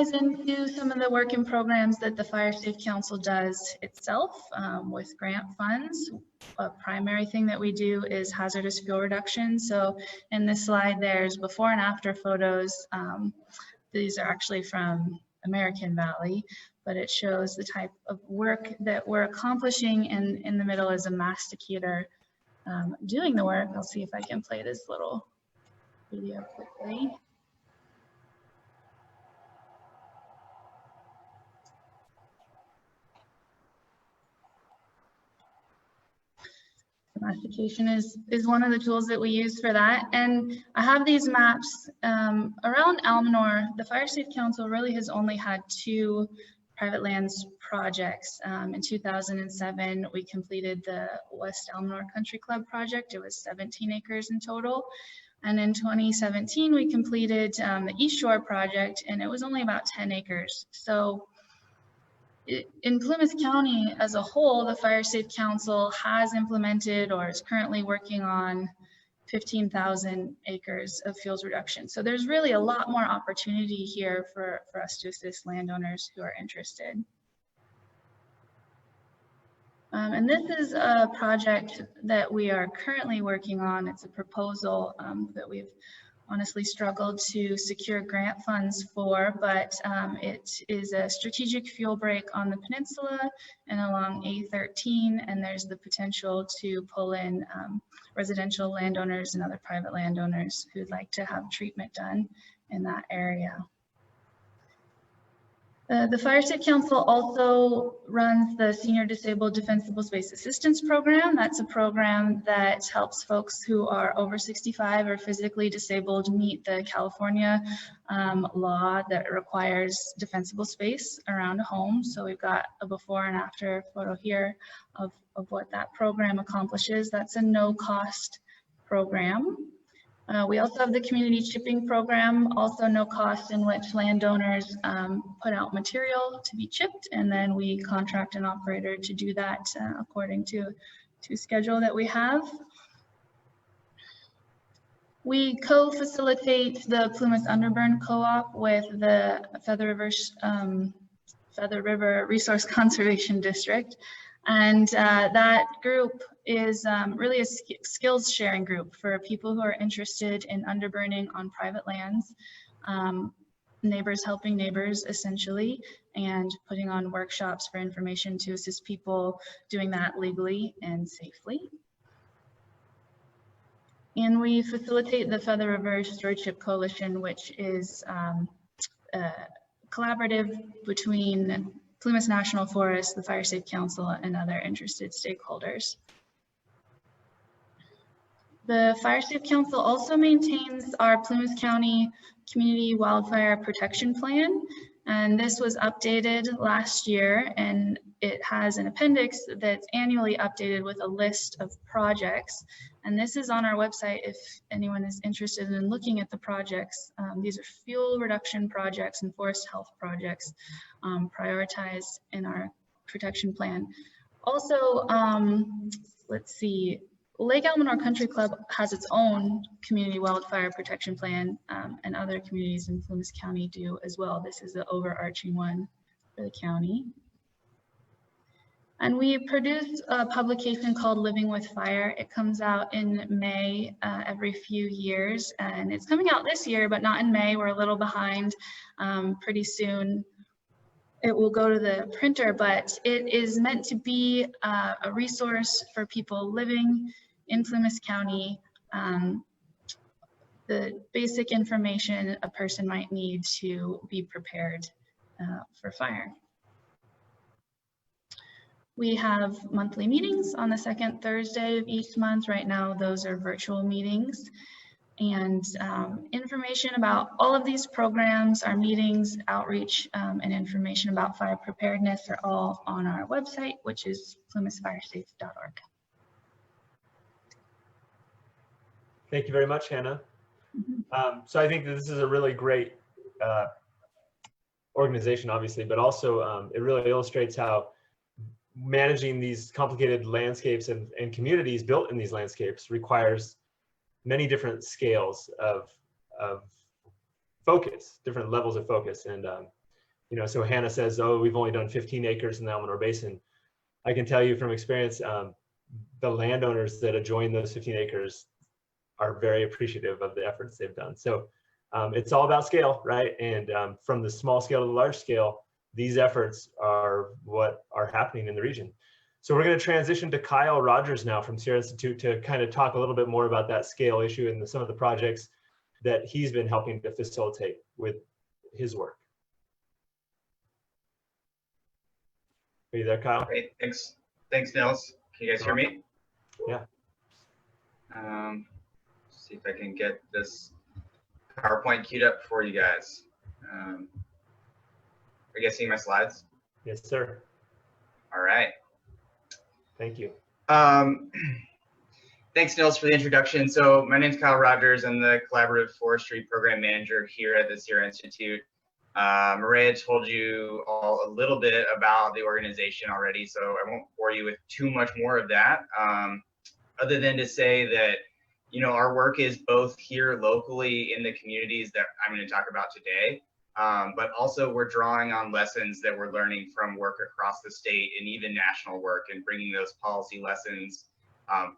ties into some of the work and programs that the Fire Safe Council does itself with grant funds. A primary thing that we do is hazardous fuel reduction. So in this slide, there's before and after photos. These are actually from American Valley, but it shows the type of work that we're accomplishing, and in the middle is a masticator doing the work. I'll see if I can play this little video quickly. Mastication is one of the tools that we use for that. And I have these maps around Almanor. The Fire Safe Council really has only had 2 private lands projects. In 2007, we completed the West Almanor Country Club project. It was 17 acres in total. And in 2017, we completed the East Shore project, and it was only about 10 acres. So in Plumas County as a whole, the Fire Safe Council has implemented or is currently working on 15,000 acres of fuels reduction. So there's really a lot more opportunity here for us to assist landowners who are interested. And this is a project that we are currently working on. It's a proposal that we've honestly struggled to secure grant funds for, but it is a strategic fuel break on the peninsula and along A13, and there's the potential to pull in residential landowners and other private landowners who'd like to have treatment done in that area. The Fire Safe Council also runs the Senior Disabled Defensible Space Assistance Program. That's a program that helps folks who are over 65 or physically disabled meet the California law that requires defensible space around a home. So we've got a before and after photo here of what that program accomplishes. That's a no-cost program. We also have the community chipping program, also no cost, in which landowners put out material to be chipped, and then we contract an operator to do that according to schedule that we have. We co-facilitate the Plumas Underburn Co-op with the Feather River Resource Conservation District. And that group is really a skills sharing group for people who are interested in underburning on private lands, neighbors helping neighbors essentially, and putting on workshops for information to assist people doing that legally and safely. And we facilitate the Feather River Stewardship Coalition, which is collaborative between Plumas National Forest, the Fire Safe Council, and other interested stakeholders. The Fire Safe Council also maintains our Plumas County Community Wildfire Protection Plan, and this was updated last year, and it has an appendix that's annually updated with a list of projects. And this is on our website if anyone is interested in looking at the projects. These are fuel reduction projects and forest health projects prioritized in our protection plan. Also, let's see, Lake Almanor Country Club has its own community wildfire protection plan, and other communities in Plumas County do as well. This is the overarching one for the county. And we produce a publication called Living with Fire. It comes out in May every few years, and it's coming out this year, but not in May. We're a little behind. Pretty soon it will go to the printer, but it is meant to be a resource for people living in Plumas County. The basic information a person might need to be prepared for fire. We have monthly meetings on the second Thursday of each month. Right now, those are virtual meetings. And information about all of these programs, our meetings, outreach, and information about fire preparedness are all on our website, which is plumasfiresafe.org. Thank you very much, Hannah. So I think that this is a really great organization, obviously, but also it really illustrates how managing these complicated landscapes and communities built in these landscapes requires many different scales of focus, different levels of focus. And You know, so Hannah says, oh, we've only done 15 acres in the Almanor Basin. I can tell you from experience, the landowners that adjoin those 15 acres are very appreciative of the efforts they've done. So it's all about scale, right? And from the small scale to the large scale, these efforts are what are happening in the region. So we're going to transition to Kyle Rogers now from Sierra Institute to kind of talk a little bit more about that scale issue and some of the projects that he's been helping to facilitate with his work. Are you there, Kyle? Great, thanks. Thanks, Nils. Can you guys hear me? Yeah. See if I can get this PowerPoint queued up for you guys. Are you guys seeing my slides? Yes, sir. All right. Thank you. Thanks, Nils, for the introduction. So my name's Kyle Rogers. I'm the Collaborative Forestry Program Manager here at the Sierra Institute. Maria told you all a little bit about the organization already, so I won't bore you with too much more of that, other than to say that, you know, our work is both here locally in the communities that I'm going to talk about today, but also we're drawing on lessons that we're learning from work across the state and even national work, and bringing those policy lessons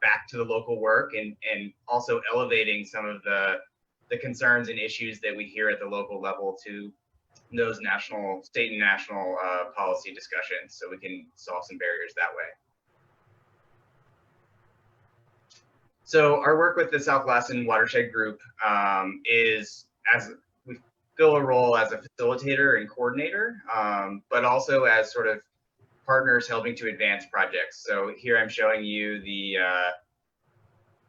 back to the local work, and also elevating some of the concerns and issues that we hear at the local level to those national, state and national policy discussions, so we can solve some barriers that way. So our work with the South Lassen Watershed Group is, as we fill a role as a facilitator and coordinator, but also as sort of partners helping to advance projects. So here I'm showing you the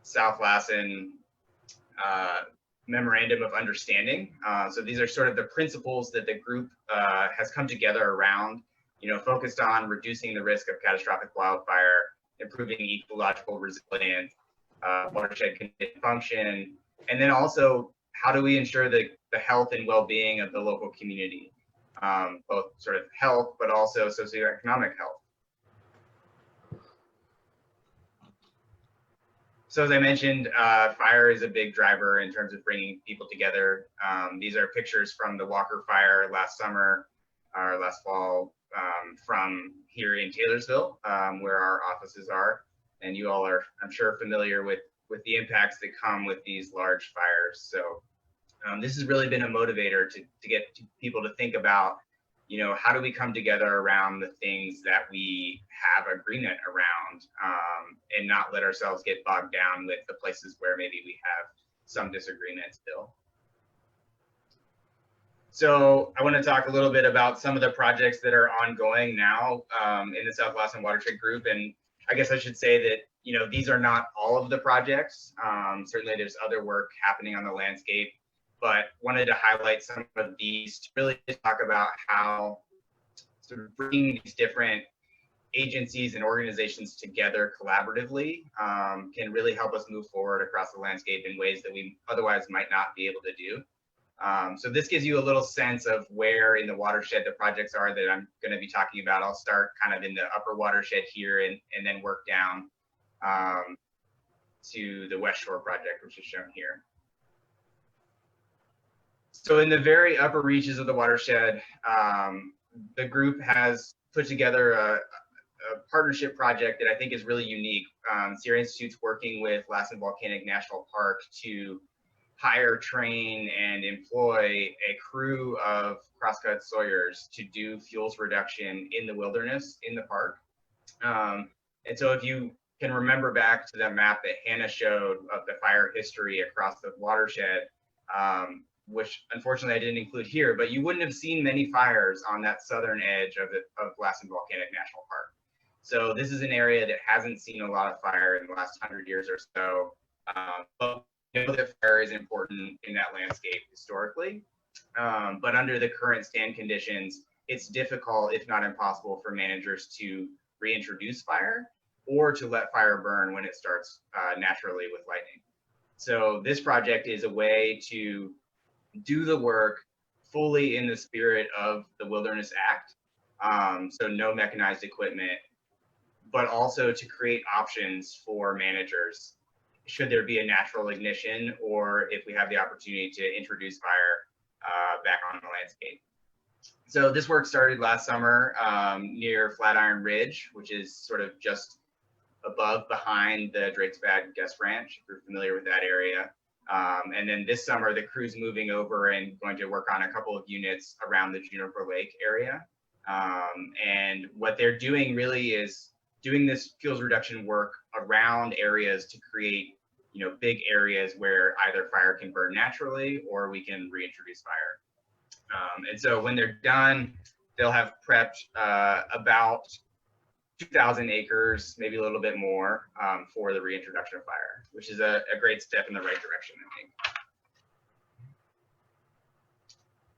South Lassen Memorandum of Understanding. So these are sort of the principles that the group has come together around, you know, focused on reducing the risk of catastrophic wildfire, improving ecological resilience, watershed condition function, and then also how do we ensure the health and well-being of the local community, both sort of health, but also socioeconomic health. So as I mentioned, fire is a big driver in terms of bringing people together. These are pictures from the Walker Fire last summer, or last fall, from here in Taylorsville, where our offices are. And you all are, I'm sure, familiar with the impacts that come with these large fires. So this has really been a motivator to get people to think about, you know, how do we come together around the things that we have agreement around, and not let ourselves get bogged down with the places where maybe we have some disagreement still. So I want to talk a little bit about some of the projects that are ongoing now in the South Lassen Watershed Group. And I guess I should say that, you know, these are not all of the projects. Certainly there's other work happening on the landscape, but wanted to highlight some of these to really talk about how sort of bringing these different agencies and organizations together collaboratively can really help us move forward across the landscape in ways that we otherwise might not be able to do. So this gives you a little sense of where in the watershed the projects are that I'm going to be talking about. I'll start kind of in the upper watershed here and then work down to the West Shore project, which is shown here. So in the very upper reaches of the watershed, the group has put together a partnership project that I think is really unique. Sierra Institute's working with Lassen Volcanic National Park to hire, train, and employ a crew of crosscut sawyers to do fuels reduction in the wilderness in the park. And so if you can remember back to that map that Hannah showed of the fire history across the watershed, which unfortunately I didn't include here, but you wouldn't have seen many fires on that southern edge of Lassen Volcanic National Park. So this is an area that hasn't seen a lot of fire in the last 100 years or so. But we know that fire is important in that landscape historically, but under the current stand conditions, it's difficult, if not impossible, for managers to reintroduce fire or to let fire burn when it starts naturally with lightning. So this project is a way to do the work fully in the spirit of the Wilderness Act. So no mechanized equipment, but also to create options for managers should there be a natural ignition, or if we have the opportunity to introduce fire back on the landscape. So this work started last summer near Flatiron Ridge, which is sort of just behind the Drake's Bad Guest Ranch, if you're familiar with that area. And then this summer, the crew's moving over and going to work on a couple of units around the Juniper Lake area. And what they're doing really is doing this fuels reduction work around areas to create, big areas where either fire can burn naturally or we can reintroduce fire. And so when they're done, they'll have prepped about 2,000 acres, maybe a little bit more, for the reintroduction of fire, which is a great step in the right direction, I think.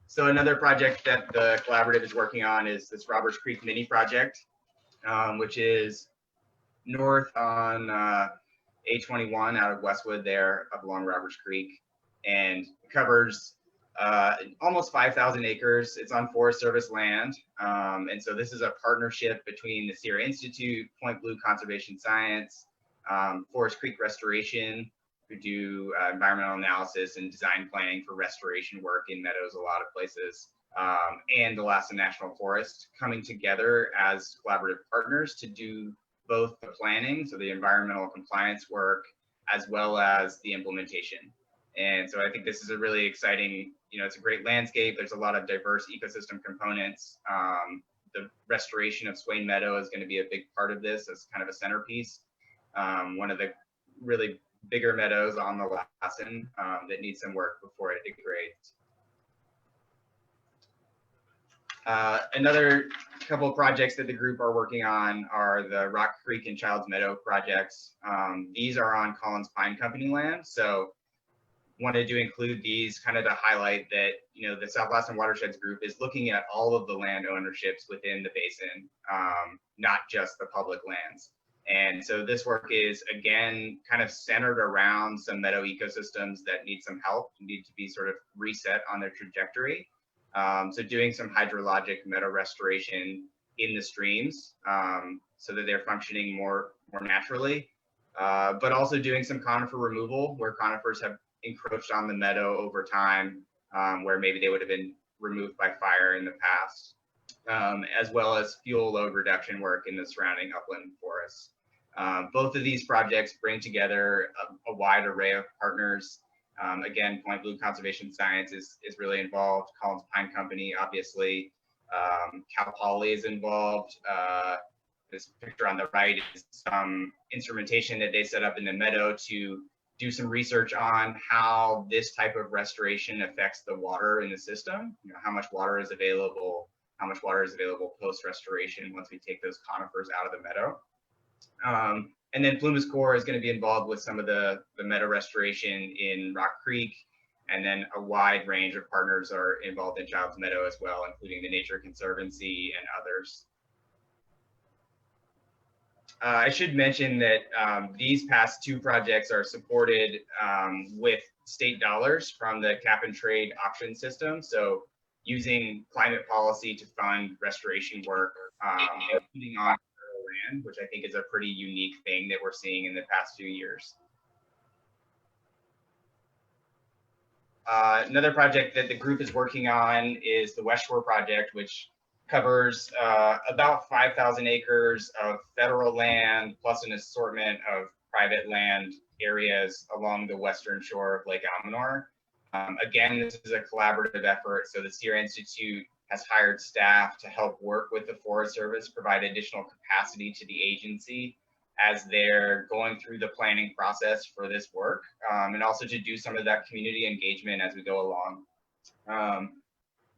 So another project that the collaborative is working on is this Roberts Creek mini project, which is north on A21 out of Westwood there up along Roberts Creek, and covers almost 5,000 acres. It's on Forest Service land. And so this is a partnership between the Sierra Institute, Point Blue Conservation Science, Forest Creek Restoration, who do environmental analysis and design planning for restoration work in meadows a lot of places, and Alaska National Forest, coming together as collaborative partners to do both the planning, so the environmental compliance work, as well as the implementation. And so I think this is a really exciting, it's a great landscape. There's a lot of diverse ecosystem components. The restoration of Swain Meadow is going to be a big part of this as kind of a centerpiece. One of the really bigger meadows on the Lassen that needs some work before it degrades. Another couple of projects that the group are working on are the Rock Creek and Childs Meadow projects. These are on Collins Pine Company land. So wanted to include these kind of to highlight that, the South Lassen Watersheds group is looking at all of the land ownerships within the basin, not just the public lands. And so this work is, again, kind of centered around some meadow ecosystems that need some help, need to be sort of reset on their trajectory. So doing some hydrologic meadow restoration in the streams so that they're functioning more naturally, but also doing some conifer removal where conifers have encroached on the meadow over time, where maybe they would have been removed by fire in the past, as well as fuel load reduction work in the surrounding upland forests. Both of these projects bring together a wide array of partners. Again, Point Blue Conservation Science is really involved. Collins Pine Company, obviously. Cal Poly is involved. This picture on the right is some instrumentation that they set up in the meadow to do some research on how this type of restoration affects the water in the system. How much water is available post-restoration once we take those conifers out of the meadow. And then Plumas Corps is going to be involved with some of the meadow restoration in Rock Creek, and then a wide range of partners are involved in Childs Meadow as well, including the Nature Conservancy and others. I should mention that these past two projects are supported with state dollars from the cap and trade auction system. So using climate policy to fund restoration work, including on land, which I think is a pretty unique thing that we're seeing in the past few years. Another project that the group is working on is the West Shore project, which covers about 5,000 acres of federal land plus an assortment of private land areas along the western shore of Lake Almanor. Again, this is a collaborative effort, so the Sierra Institute has hired staff to help work with the Forest Service, provide additional capacity to the agency as they're going through the planning process for this work, and also to do some of that community engagement as we go along.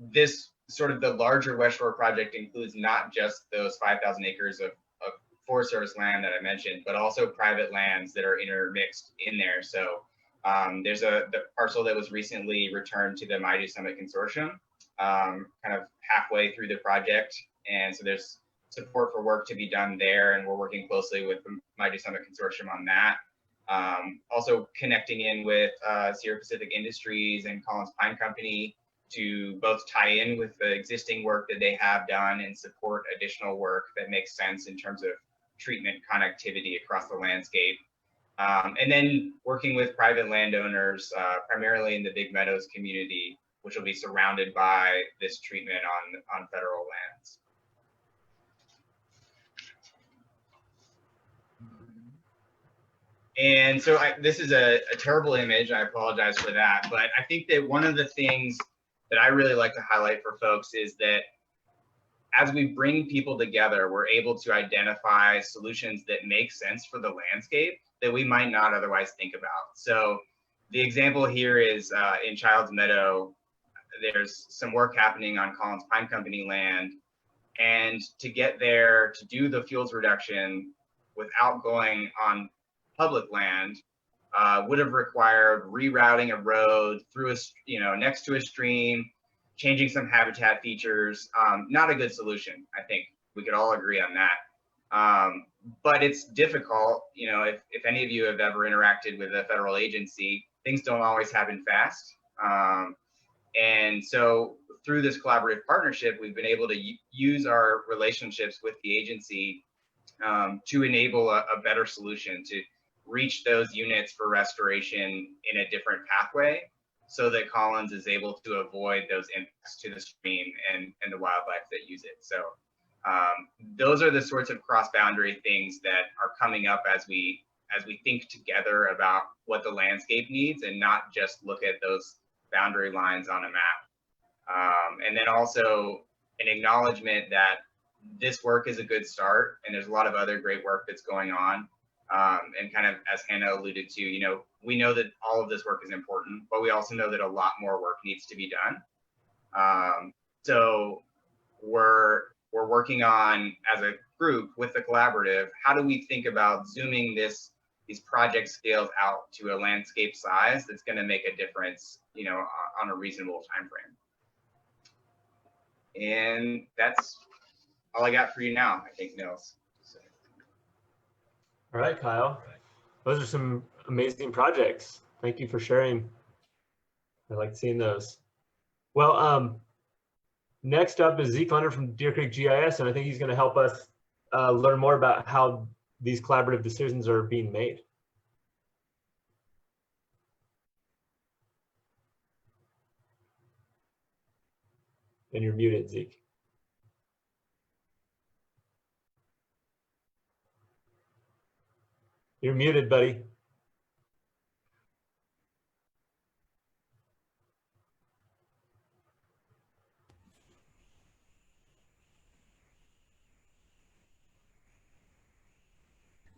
This sort of the larger West Shore project includes not just those 5,000 acres of Forest Service land that I mentioned, but also private lands that are intermixed in there. So there's the parcel that was recently returned to the Maidu Summit Consortium, kind of halfway through the project. And so there's support for work to be done there, and we're working closely with the Maidu Summit Consortium on that. Also connecting in with Sierra Pacific Industries and Collins Pine Company to both tie in with the existing work that they have done and support additional work that makes sense in terms of treatment connectivity across the landscape. And then working with private landowners, primarily in the Big Meadows community, which will be surrounded by this treatment on federal lands. And so this is a terrible image. I apologize for that. But I think that one of the things that I really like to highlight for folks is that as we bring people together, we're able to identify solutions that make sense for the landscape that we might not otherwise think about. So the example here is in Childs Meadow, there's some work happening on Collins Pine Company land. And to get there to do the fuels reduction without going on public land would have required rerouting a road through next to a stream, changing some habitat features. Not a good solution. I think we could all agree on that. But it's difficult. If any of you have ever interacted with a federal agency, things don't always happen fast. And so through this collaborative partnership, we've been able to use our relationships with the agency to enable a better solution, to reach those units for restoration in a different pathway so that Collins is able to avoid those impacts to the stream and the wildlife that use it. So those are the sorts of cross-boundary things that are coming up as we think together about what the landscape needs and not just look at those boundary lines on a map. And then also an acknowledgement that this work is a good start and there's a lot of other great work that's going on. And kind of as Hannah alluded to, we know that all of this work is important, but we also know that a lot more work needs to be done. So we're working on, as a group with the collaborative, how do we think about zooming these project scales out to a landscape size that's going to make a difference, on a reasonable time frame. And that's all I got for you now, I think, Nils. All right, Kyle. Those are some amazing projects. Thank you for sharing. I like seeing those. Well, next up is Zeke Lunder from Deer Creek GIS, and I think he's going to help us learn more about how these collaborative decisions are being made. And you're muted, Zeke. You're muted, buddy.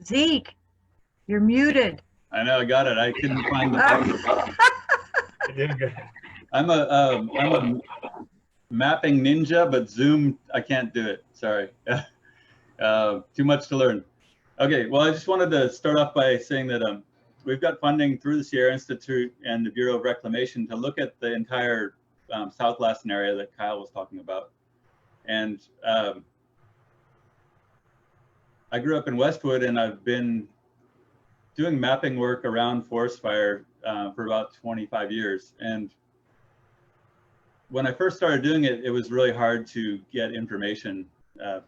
Zeke, you're muted. I know, I got it. I couldn't find the button. You're doing good. I'm a mapping ninja, but Zoom, I can't do it. Sorry. Too much to learn. Okay, well, I just wanted to start off by saying that we've got funding through the Sierra Institute and the Bureau of Reclamation to look at the entire South Lassen area that Kyle was talking about. And I grew up in Westwood, and I've been doing mapping work around forest fire for about 25 years. And when I first started doing it, it was really hard to get information. The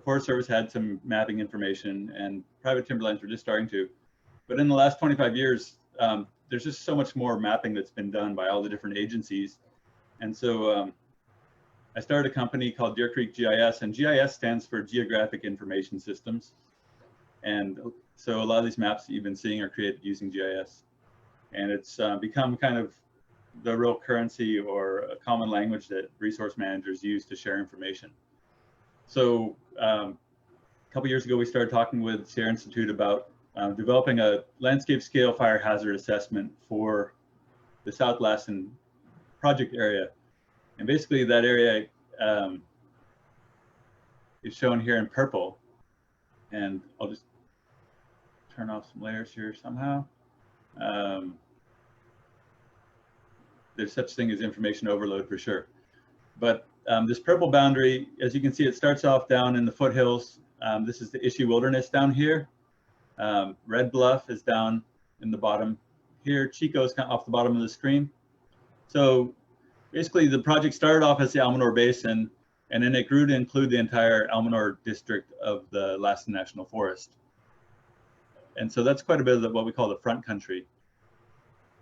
Forest Service had some mapping information, and private timberlands were just starting to. But in the last 25 years, there's just so much more mapping that's been done by all the different agencies. And so I started a company called Deer Creek GIS, and GIS stands for Geographic Information Systems. And so a lot of these maps that you've been seeing are created using GIS. And it's become kind of the real currency or a common language that resource managers use to share information. So a couple years ago, we started talking with Sierra Institute about developing a landscape scale fire hazard assessment for the South Lassen project area. And basically that area is shown here in purple. And I'll just turn off some layers here somehow. There's such thing as information overload for sure. But this purple boundary, as you can see, it starts off down in the foothills. This is the Issue Wilderness down here. Red Bluff is down in the bottom here. Chico's kind of off the bottom of the screen. So basically the project started off as the Almanor Basin, and then it grew to include the entire Almanor district of the Lassen National Forest. And so that's quite a bit of what we call the front country.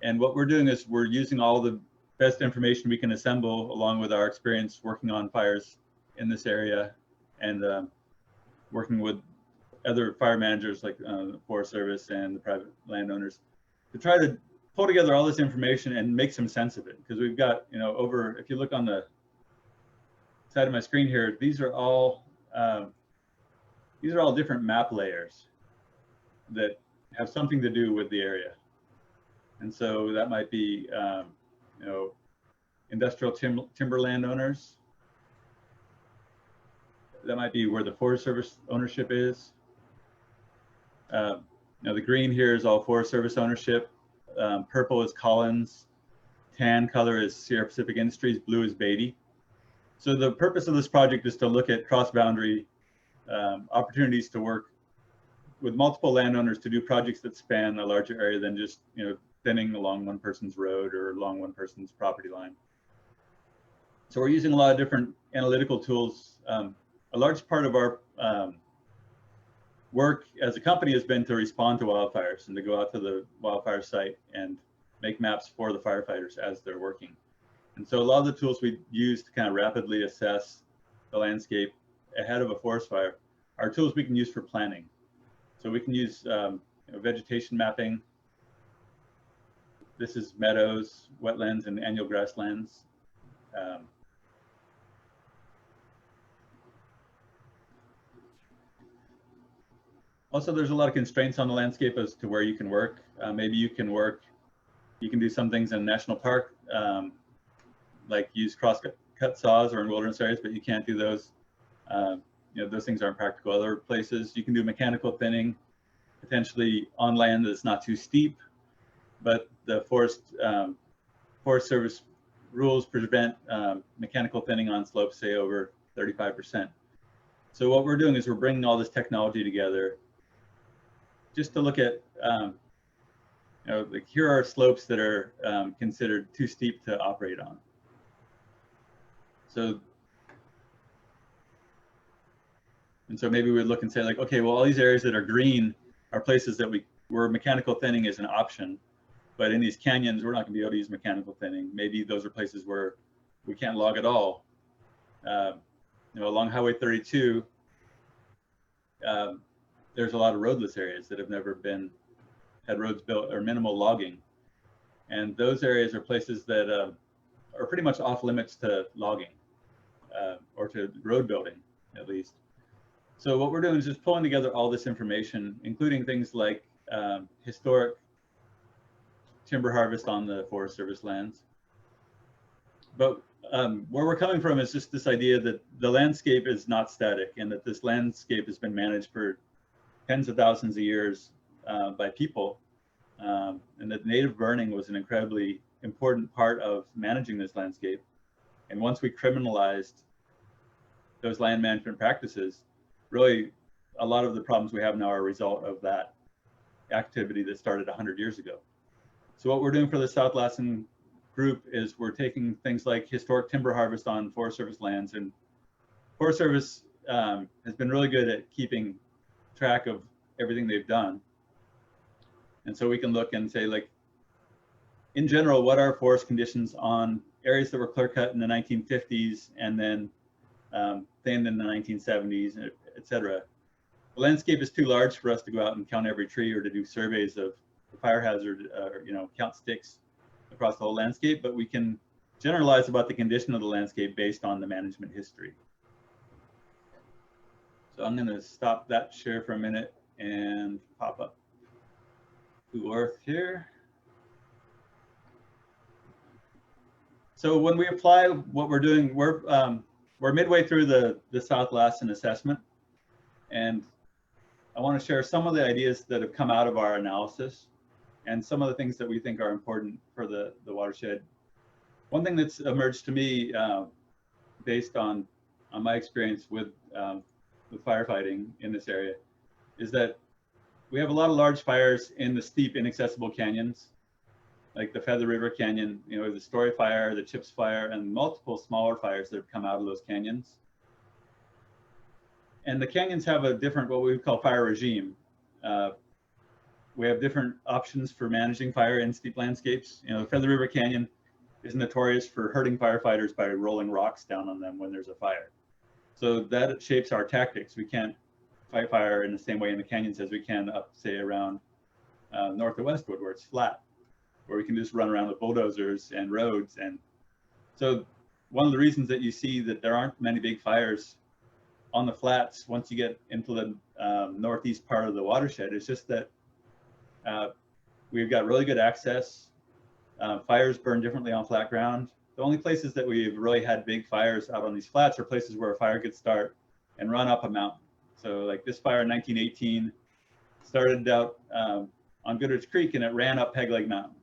And what we're doing is we're using all the best information we can assemble along with our experience working on fires in this area and working with other fire managers like the Forest Service and the private landowners to try to pull together all this information and make some sense of it. Because we've got, over, if you look on the side of my screen here, these are all different map layers that have something to do with the area. And so that might be, industrial timber landowners. That might be where the Forest Service ownership is. The green here is all Forest Service ownership. Purple is Collins. Tan color is Sierra Pacific Industries. Blue is Beatty. So the purpose of this project is to look at cross-boundary opportunities to work with multiple landowners to do projects that span a larger area than just thinning along one person's road or along one person's property line. So we're using a lot of different analytical tools. A large part of our work as a company has been to respond to wildfires and to go out to the wildfire site and make maps for the firefighters as they're working. And so a lot of the tools we use to kind of rapidly assess the landscape ahead of a forest fire are tools we can use for planning. So we can use vegetation mapping. This is meadows, wetlands, and annual grasslands. Also, there's a lot of constraints on the landscape as to where you can work. Maybe you can do some things in a national park, like use cross-cut saws or in wilderness areas, but you can't do those. Those things aren't practical other places. You can do mechanical thinning, potentially on land that's not too steep, but the Forest Service rules prevent mechanical thinning on slopes, say over 35%. So what we're doing is we're bringing all this technology together just to look at, like here are slopes that are considered too steep to operate on. So maybe we'd look and say like, okay, well, all these areas that are green are places that where mechanical thinning is an option, but in these canyons, we're not gonna be able to use mechanical thinning. Maybe those are places where we can't log at all. Along Highway 32, there's a lot of roadless areas that have never had roads built or minimal logging. And those areas are places that are pretty much off limits to logging or to road building, at least. So what we're doing is just pulling together all this information, including things like historic timber harvest on the Forest Service lands. But where we're coming from is just this idea that the landscape is not static and that this landscape has been managed for tens of thousands of years by people, and that native burning was an incredibly important part of managing this landscape. And once we criminalized those land management practices, really a lot of the problems we have now are a result of that activity that started 100 years ago. So what we're doing for the South Lassen group is we're taking things like historic timber harvest on Forest Service lands, and Forest Service has been really good at keeping track of everything they've done. And so we can look and say, like, in general, what are forest conditions on areas that were clear cut in the 1950s and then thinned in the 1970s, et cetera. The landscape is too large for us to go out and count every tree or to do surveys of the fire hazard, count sticks across the whole landscape, but we can generalize about the condition of the landscape based on the management history. So I'm going to stop that share for a minute and pop up Google Earth here. So when we apply what we're doing, we're midway through the South Lassen assessment, and I want to share some of the ideas that have come out of our analysis and some of the things that we think are important for the watershed. One thing that's emerged to me based on my experience with firefighting in this area is that we have a lot of large fires in the steep, inaccessible canyons, like the Feather River Canyon, the Story Fire, the Chips Fire, and multiple smaller fires that have come out of those canyons. And the canyons have a different, what we would call fire regime. We have different options for managing fire in steep landscapes. The Feather River Canyon is notorious for hurting firefighters by rolling rocks down on them when there's a fire. So that shapes our tactics. We can't fight fire in the same way in the canyons as we can up, say, around north of Westwood, where it's flat, where we can just run around with bulldozers and roads. And so one of the reasons that you see that there aren't many big fires on the flats once you get into the northeast part of the watershed is just that we've got really good access. Fires burn differently on flat ground. The only places that we've really had big fires out on these flats are places where a fire could start and run up a mountain. So like this fire in 1918 started out on Goodrich Creek and it ran up Peg Leg Mountain.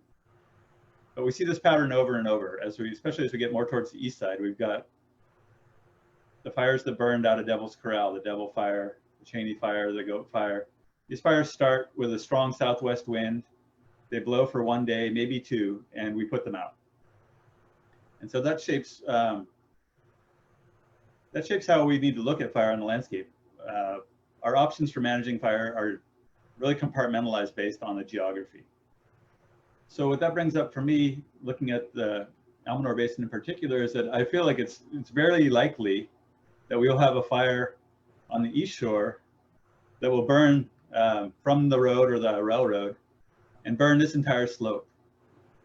But we see this pattern over and over, especially as we get more towards the east side. We've got the fires that burned out of Devil's Corral, the Devil Fire, the Cheney Fire, the Goat Fire. These fires start with a strong southwest wind. They blow for one day, maybe two, and we put them out. And so that shapes how we need to look at fire on the landscape. Our options for managing fire are really compartmentalized based on the geography. So what that brings up for me, looking at the Almanor Basin in particular, is that I feel like it's very likely that we'll have a fire on the east shore that will burn from the road or the railroad and burn this entire slope,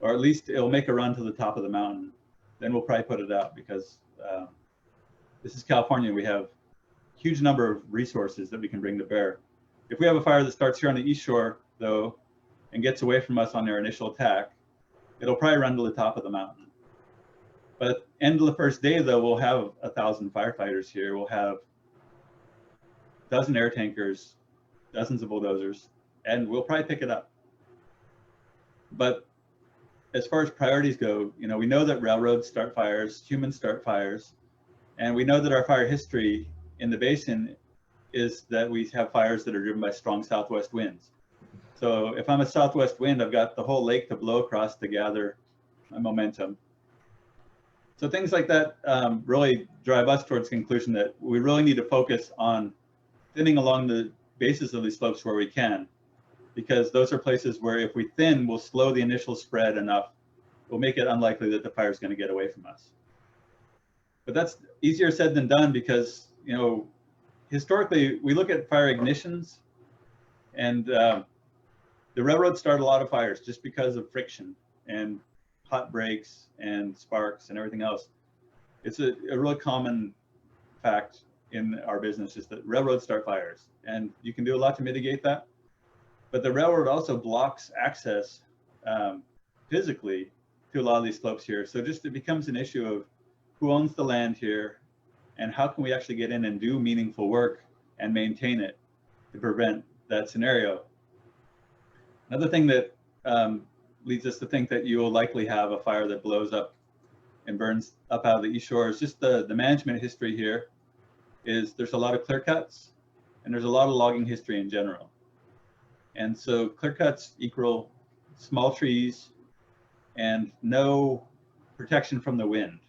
or at least it'll make a run to the top of the mountain. Then we'll probably put it out because this is California. We have a huge number of resources that we can bring to bear. If we have a fire that starts here on the east shore, though, and gets away from us on their initial attack, it'll probably run to the top of the mountain. But at the end of the first day, though, we'll have 1,000 firefighters here. We'll have a dozen air tankers, dozens of bulldozers, and we'll probably pick it up. But as far as priorities go, we know that railroads start fires, humans start fires, and we know that our fire history in the basin is that we have fires that are driven by strong southwest winds. So if I'm a southwest wind, I've got the whole lake to blow across to gather my momentum. So things like that really drive us towards the conclusion that we really need to focus on thinning along the bases of these slopes where we can, because those are places where if we thin, we'll slow the initial spread enough. We'll make it unlikely that the fire is going to get away from us. But that's easier said than done because, historically, we look at fire ignitions, and the railroads start a lot of fires just because of friction and hot breaks and sparks and everything else. It's a really common fact in our business is that railroads start fires, and you can do a lot to mitigate that. But the railroad also blocks access physically to a lot of these slopes here. So just it becomes an issue of who owns the land here and how can we actually get in and do meaningful work and maintain it to prevent that scenario. Another thing that leads us to think that you will likely have a fire that blows up and burns up out of the east shore is just the management history here is there's a lot of clear cuts and there's a lot of logging history in general. And so clear cuts equal small trees and no protection from the wind.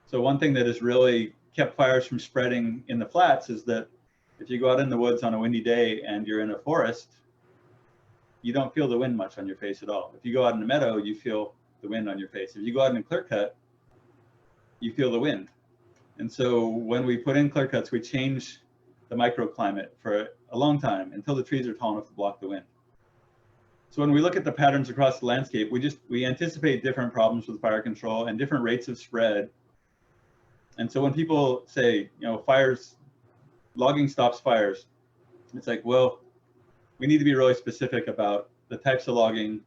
So one thing that has really kept fires from spreading in the flats is that if you go out in the woods on a windy day and you're in a forest, you don't feel the wind much on your face at all. If you go out in a meadow, you feel the wind on your face. If you go out in a clear cut, you feel the wind. And so when we put in clear cuts, we change the microclimate for a long time until the trees are tall enough to block the wind. So when we look at the patterns across the landscape, we anticipate different problems with fire control and different rates of spread. And so when people say, fires, logging stops fires, it's like, well, we need to be really specific about the types of logging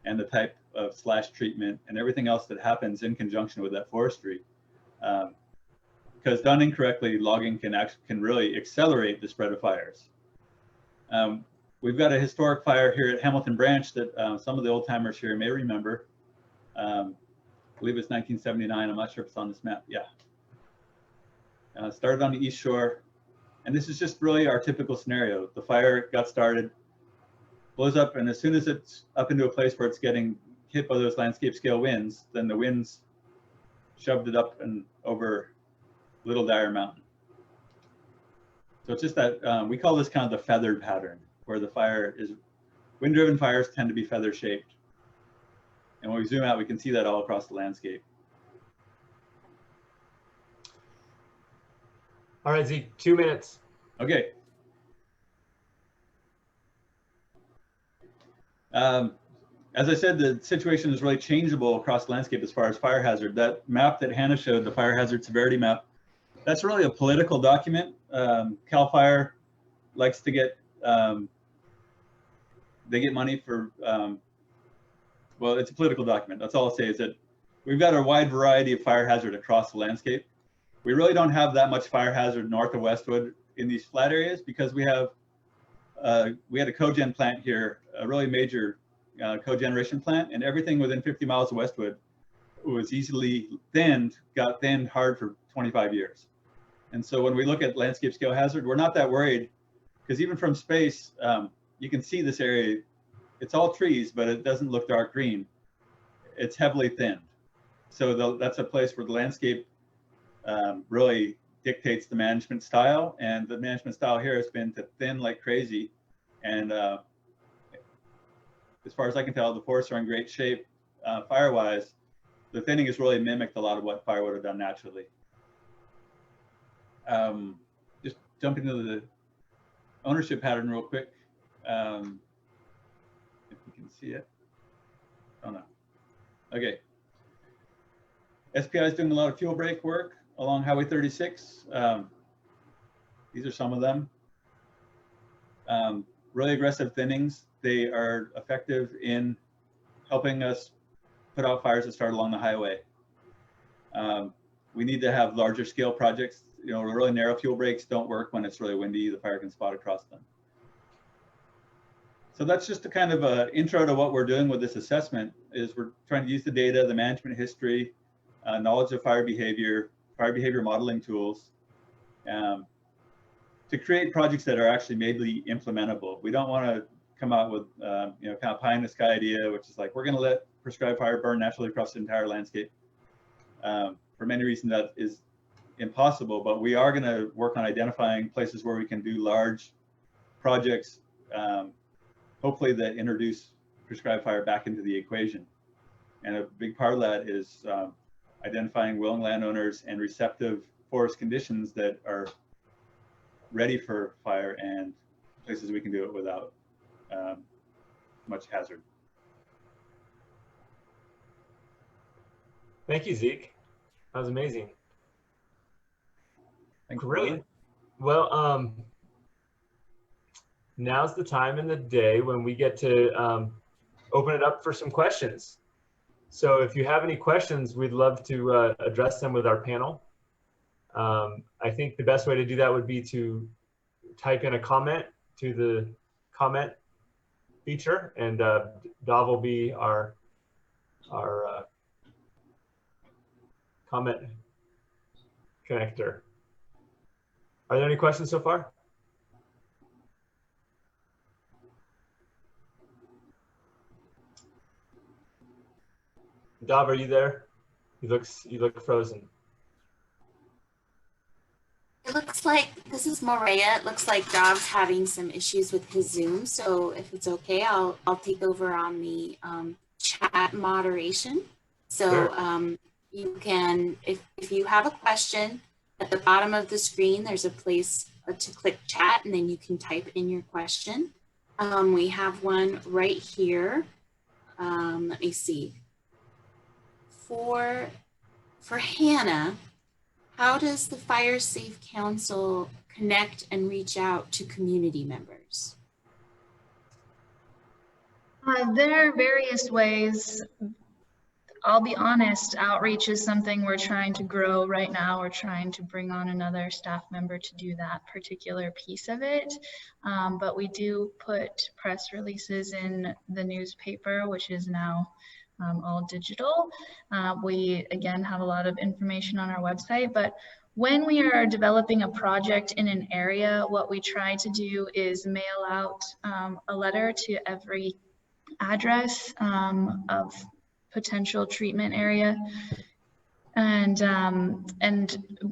and the type of slash treatment and everything else that happens in conjunction with that forestry. Because done incorrectly, logging can really accelerate the spread of fires. We've got a historic fire here at Hamilton Branch that some of the old timers here may remember. I believe it's 1979. I'm not sure if it's on this map. Yeah. Started on the east shore. And this is just really our typical scenario. The fire got started, blows up, and as soon as it's up into a place where it's getting hit by those landscape scale winds, then the winds shoved it up and over Little Dyer Mountain. So it's just that we call this kind of the feathered pattern, where the fire is, wind-driven fires tend to be feather-shaped. And when we zoom out, we can see that all across the landscape. All right, Zeke, 2 minutes. Okay. As I said, the situation is really changeable across the landscape as far as fire hazard. That map that Hannah showed, the fire hazard severity map, that's really a political document. CAL FIRE likes to get, they get money for, well, it's a political document. That's all I'll say is that we've got a wide variety of fire hazard across the landscape. We really don't have that much fire hazard north of Westwood in these flat areas because we had a cogen plant here, a really major cogeneration plant, and everything within 50 miles of Westwood was easily thinned, got thinned hard for 25 years. And so when we look at landscape scale hazard, we're not that worried because even from space, you can see this area, it's all trees, but it doesn't look dark green. It's heavily thinned. So that's a place where the landscape really dictates the management style, and the management style here has been to thin like crazy. And as far as I can tell, the forests are in great shape fire-wise. The thinning has really mimicked a lot of what fire would have done naturally. Just jumping into the ownership pattern real quick. If you can see it. Oh no. Okay. SPI is doing a lot of fuel break work along Highway 36. These are some of them. Really aggressive thinnings. They are effective in helping us put out fires that start along the highway. We need to have larger scale projects. You know, really narrow fuel breaks don't work when it's really windy. The fire can spot across them. So that's just a kind of an intro to what we're doing with this assessment. Is we're trying to use the data, the management history, knowledge of fire behavior modeling tools, to create projects that are actually maybe implementable. We don't want to come out with you know, kind of pie in the sky idea, which is like we're going to let prescribed fire burn naturally across the entire landscape. For many reasons, that is impossible, but we are going to work on identifying places where we can do large projects, hopefully that introduce prescribed fire back into the equation. And a big part of that is identifying willing landowners and receptive forest conditions that are ready for fire and places we can do it without much hazard. Thank you, Zeke. That was amazing. Thanks. Great. Well, now's the time in the day when we get to open it up for some questions. So if you have any questions, we'd love to address them with our panel. I think the best way to do that would be to type in a comment to the comment feature, and Dav will be our comment connector. Are there any questions so far? Dav, are you there? You look frozen. It looks like, this is Maria. It looks like Dav's having some issues with his Zoom. So if it's okay, I'll take over on the chat moderation. So sure. You can, if you have a question, at the bottom of the screen, there's a place to click chat, and then you can type in your question. We have one right here. Let me see. For Hannah, how does the Fire Safe Council connect and reach out to community members? There are various ways. I'll be honest, outreach is something we're trying to grow right now. We're trying to bring on another staff member to do that particular piece of it. But we do put press releases in the newspaper, which is now all digital. We, again, have a lot of information on our website, but when we are developing a project in an area, what we try to do is mail out a letter to every address of potential treatment area, and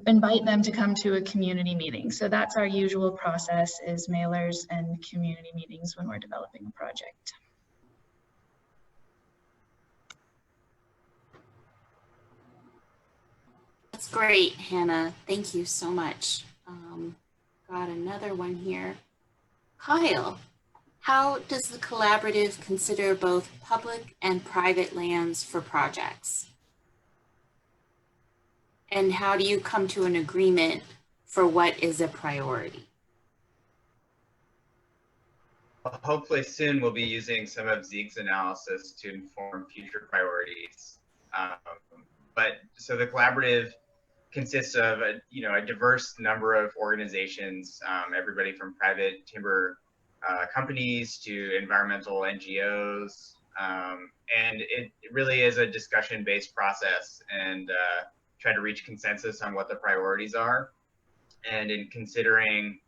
invite them to come to a community meeting. So that's our usual process, is mailers and community meetings when we're developing a project. great, Hannah. Thank you so much. Got another one here. Kyle, how does the collaborative consider both public and private lands for projects? And how do you come to an agreement for what is a priority? Well, hopefully soon we'll be using some of Zeke's analysis to inform future priorities. So the collaborative consists of a diverse number of organizations, everybody from private timber companies to environmental NGOs, and it really is a discussion-based process, and try to reach consensus on what the priorities are. And in considering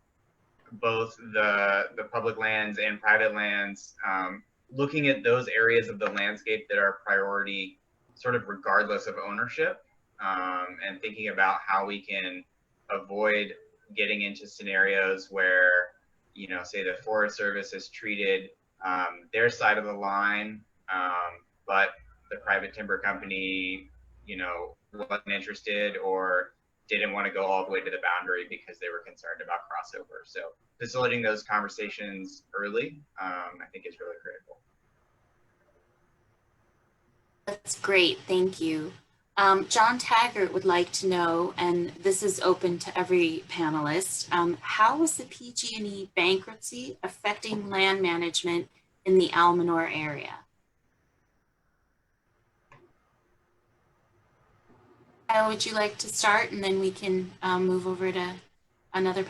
both the public lands and private lands, looking at those areas of the landscape that are priority sort of regardless of ownership, and thinking about how we can avoid getting into scenarios where, say the Forest Service has treated their side of the line, but the private timber company, wasn't interested or didn't want to go all the way to the boundary because they were concerned about crossover. So facilitating those conversations early, I think is really critical. That's great, thank you. John Taggart would like to know, and this is open to every panelist, how is the PG&E bankruptcy affecting land management in the Almanor area? Would you like to start, and then we can move over to another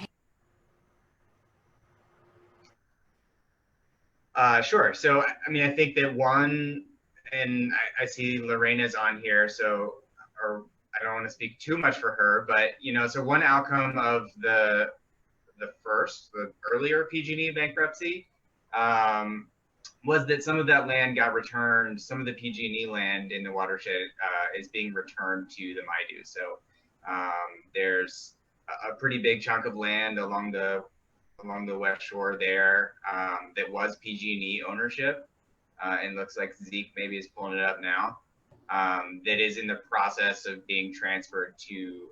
panel? Sure. So, I think that one, and I see Lorena's on here, so, or I don't want to speak too much for her, but, so one outcome of the earlier PG&E bankruptcy was that some of that land got returned. Some of the PG&E land in the watershed is being returned to the MIDU. So there's a pretty big chunk of land along the west shore there that was PG&E ownership, and looks like Zeke maybe is pulling it up now. That is in the process of being transferred to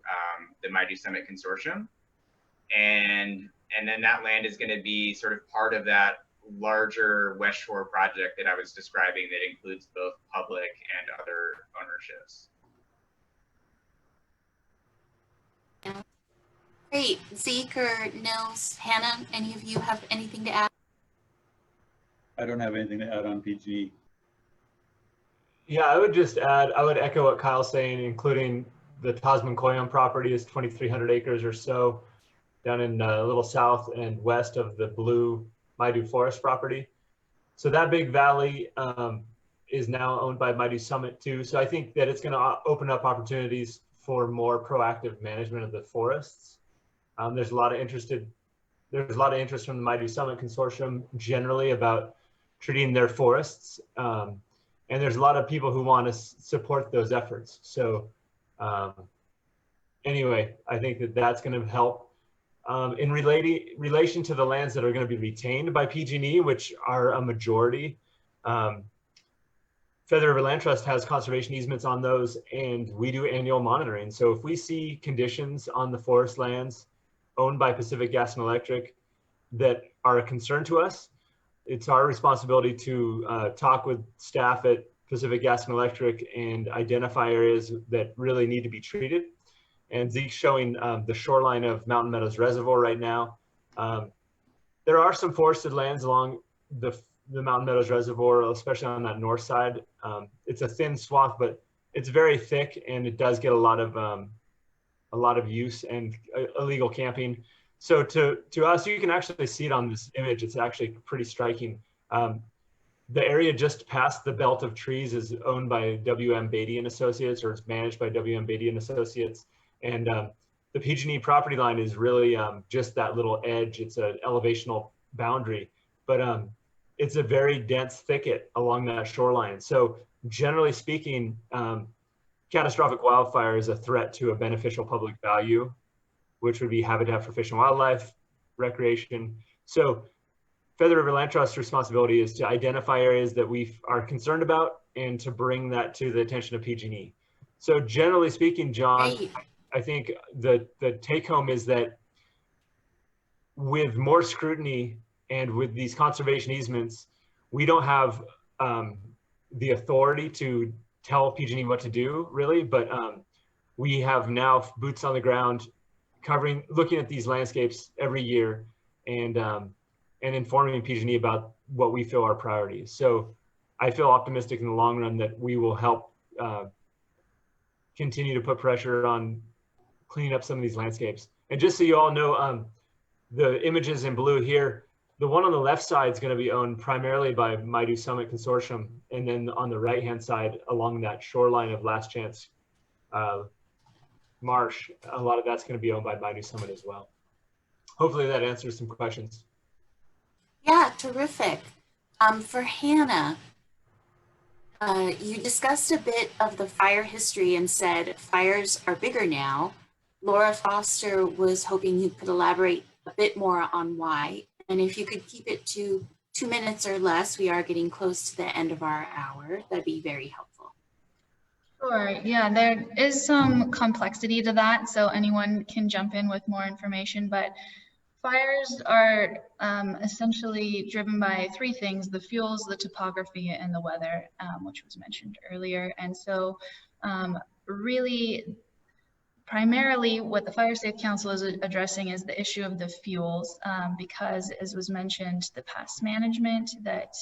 the MIDU Summit Consortium, and then that land is going to be sort of part of that larger West Shore project that I was describing that includes both public and other ownerships. Great. Zeke or Nils, Hannah, any of you have anything to add? I don't have anything to add on PG. Yeah, I would just add, I would echo what Kyle's saying, including the Tasman-Koyam property is 2,300 acres or so down in a little south and west of the blue MIDU Forest property. So that big valley is now owned by MIDU Summit too. So I think that it's going to open up opportunities for more proactive management of the forests. There's a lot of interest from the MIDU Summit Consortium generally about treating their forests. And there's a lot of people who want to support those efforts. So anyway, I think that that's going to help. In relation to the lands that are going to be retained by PG&E, which are a majority, Feather River Land Trust has conservation easements on those, and we do annual monitoring. So if we see conditions on the forest lands owned by Pacific Gas and Electric that are a concern to us, it's our responsibility to talk with staff at Pacific Gas and Electric and identify areas that really need to be treated. And Zeke's showing the shoreline of Mountain Meadows Reservoir right now. There are some forested lands along the Mountain Meadows Reservoir, especially on that north side. It's a thin swath, but it's very thick, and it does get a lot of use and illegal camping. So to us, you can actually see it on this image. It's actually pretty striking. The area just past the belt of trees is owned by W.M. Beatty and Associates, or it's managed by W.M. Beatty and Associates. And the PG&E property line is really just that little edge. It's an elevational boundary, but it's a very dense thicket along that shoreline. So generally speaking, catastrophic wildfire is a threat to a beneficial public value, which would be habitat for fish and wildlife, recreation. So Feather River Land Trust's responsibility is to identify areas that we are concerned about and to bring that to the attention of PG&E. So generally speaking, John, I think the take home is that with more scrutiny and with these conservation easements, we don't have the authority to tell PG&E what to do, really, but we have now boots on the ground, looking at these landscapes every year, and informing PG&E about what we feel are priorities. So I feel optimistic in the long run that we will help continue to put pressure on cleaning up some of these landscapes. And just so you all know, the images in blue here, the one on the left side is going to be owned primarily by Mighty Summit Consortium. And then on the right-hand side, along that shoreline of Last Chance Marsh, a lot of that's going to be owned by Mighty Summit as well. Hopefully that answers some questions. Yeah, terrific. For Hannah, you discussed a bit of the fire history and said fires are bigger now. Laura Foster was hoping you could elaborate a bit more on why. And if you could keep it to 2 minutes or less, we are getting close to the end of our hour. That'd be very helpful. Sure, yeah, there is some complexity to that, so anyone can jump in with more information, but fires are essentially driven by 3 things: the fuels, the topography, and the weather, which was mentioned earlier. And so really, primarily what the Fire Safe Council is addressing is the issue of the fuels, because, as was mentioned, the past management that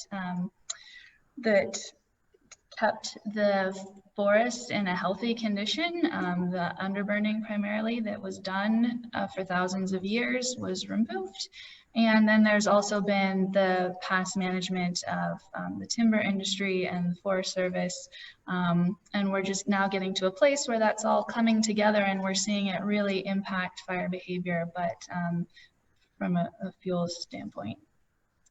kept the forest in a healthy condition, the underburning primarily that was done for thousands of years, was removed. And then there's also been the past management of the timber industry and the Forest Service. And we're just now getting to a place where that's all coming together and we're seeing it really impact fire behavior, but from a fuels standpoint.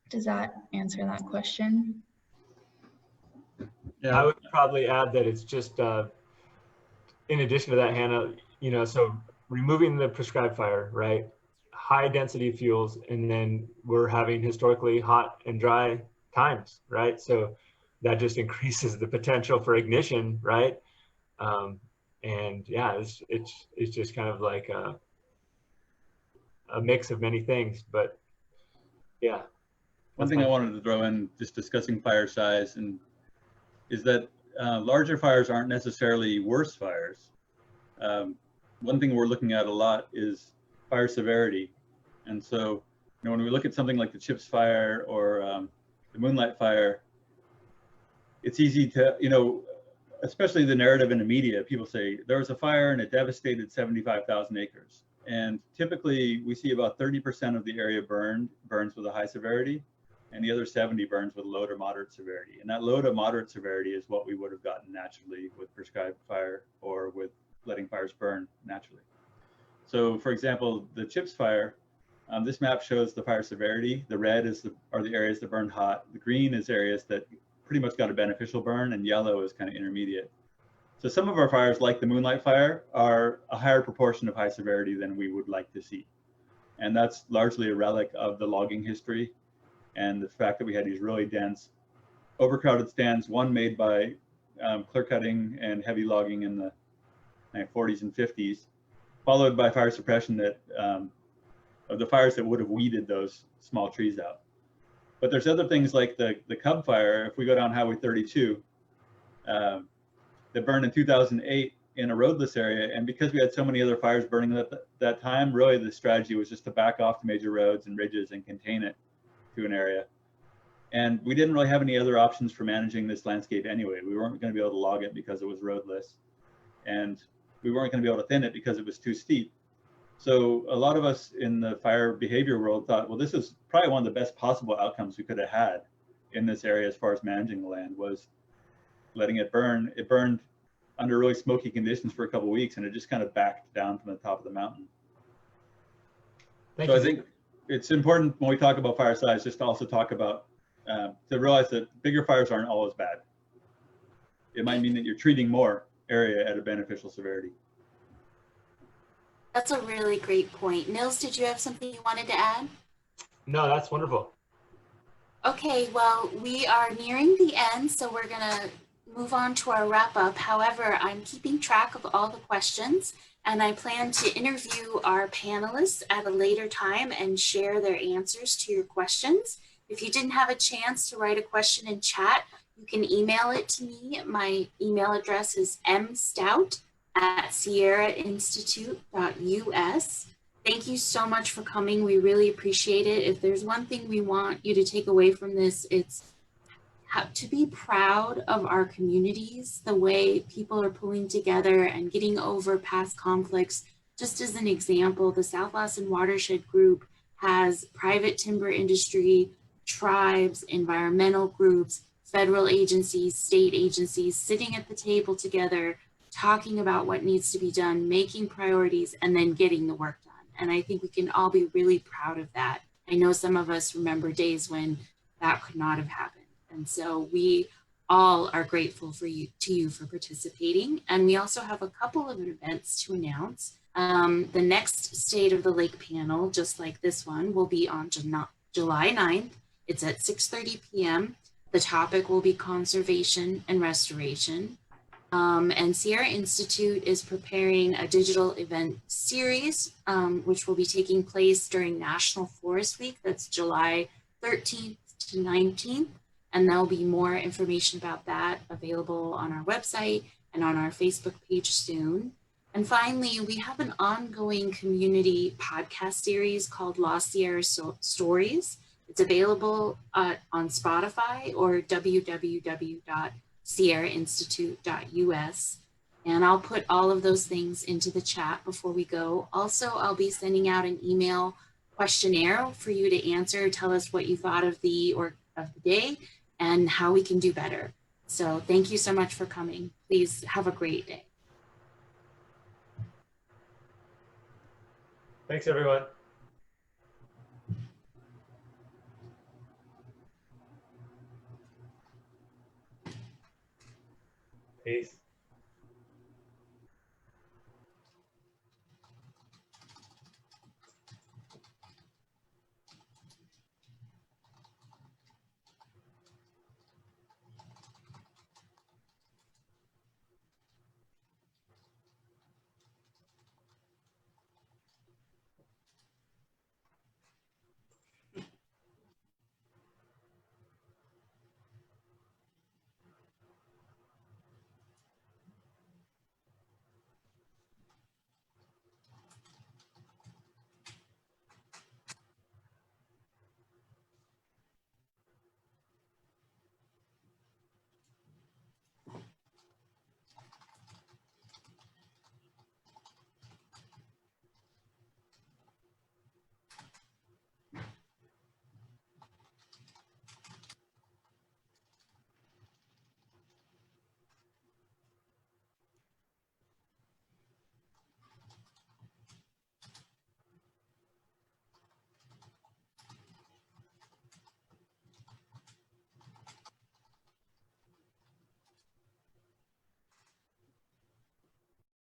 Does that answer that question? Yeah, I would probably add that it's just, in addition to that, Hannah, so removing the prescribed fire, right? High density fuels, and then we're having historically hot and dry times, right? So that just increases the potential for ignition, right? And yeah, it's just kind of like a mix of many things, but yeah. One thing I wanted to throw in, just discussing fire size, and is that larger fires aren't necessarily worse fires. One thing we're looking at a lot is fire severity. And so, when we look at something like the Chips Fire or the Moonlight Fire, it's easy to, especially the narrative in the media, people say there was a fire and it devastated 75,000 acres. And typically we see about 30% of the area burns with a high severity, and the other 70 burns with low to moderate severity. And that low to moderate severity is what we would have gotten naturally with prescribed fire or with letting fires burn naturally. So for example, the Chips Fire, this map shows the fire severity. The red are the areas that burned hot. The green is areas that pretty much got a beneficial burn, and yellow is kind of intermediate. So some of our fires, like the Moonlight Fire, are a higher proportion of high severity than we would like to see. And that's largely a relic of the logging history and the fact that we had these really dense, overcrowded stands, one made by clear cutting and heavy logging in the 40s and 50s, followed by fire suppression of the fires that would have weeded those small trees out. But there's other things like the Cub Fire. If we go down Highway 32, that burned in 2008 in a roadless area. And because we had so many other fires burning at that time, really the strategy was just to back off the major roads and ridges and contain it to an area. And we didn't really have any other options for managing this landscape anyway. We weren't going to be able to log it because it was roadless. And we weren't going to be able to thin it because it was too steep. So a lot of us in the fire behavior world thought, well, this is probably one of the best possible outcomes we could have had in this area as far as managing the land, was letting it burn. It burned under really smoky conditions for a couple of weeks, and it just kind of backed down from the top of the mountain. So I think it's important when we talk about fire size, just to also talk about, to realize that bigger fires aren't always bad. It might mean that you're treating more area at a beneficial severity. That's a really great point. Nils, did you have something you wanted to add? No, that's wonderful. Okay, well, we are nearing the end, so we're gonna move on to our wrap up. However, I'm keeping track of all the questions, and I plan to interview our panelists at a later time and share their answers to your questions. If you didn't have a chance to write a question in chat, you can email it to me. My email address is mstout@sierrainstitute.us. Thank you so much for coming. We really appreciate it. If there's one thing we want you to take away from this, it's to be proud of our communities, the way people are pulling together and getting over past conflicts. Just as an example, the South Lassen Watershed Group has private timber industry, tribes, environmental groups, federal agencies, state agencies sitting at the table together, talking about what needs to be done, making priorities, and then getting the work done. And I think we can all be really proud of that. I know some of us remember days when that could not have happened. And so we all are grateful to you for participating. And we also have a couple of events to announce. The next State of the Lake panel, just like this one, will be on July 9th. It's at 6:30 p.m. The topic will be conservation and restoration. And Sierra Institute is preparing a digital event series, which will be taking place during National Forest Week. That's July 13th to 19th. And there'll be more information about that available on our website and on our Facebook page soon. And finally, we have an ongoing community podcast series called Lost Sierra Stories. It's available on Spotify or www.sierrainstitute.us. And I'll put all of those things into the chat before we go. Also, I'll be sending out an email questionnaire for you to answer. Tell us what you thought of the day and how we can do better. So thank you so much for coming. Please have a great day. Thanks, everyone. Peace.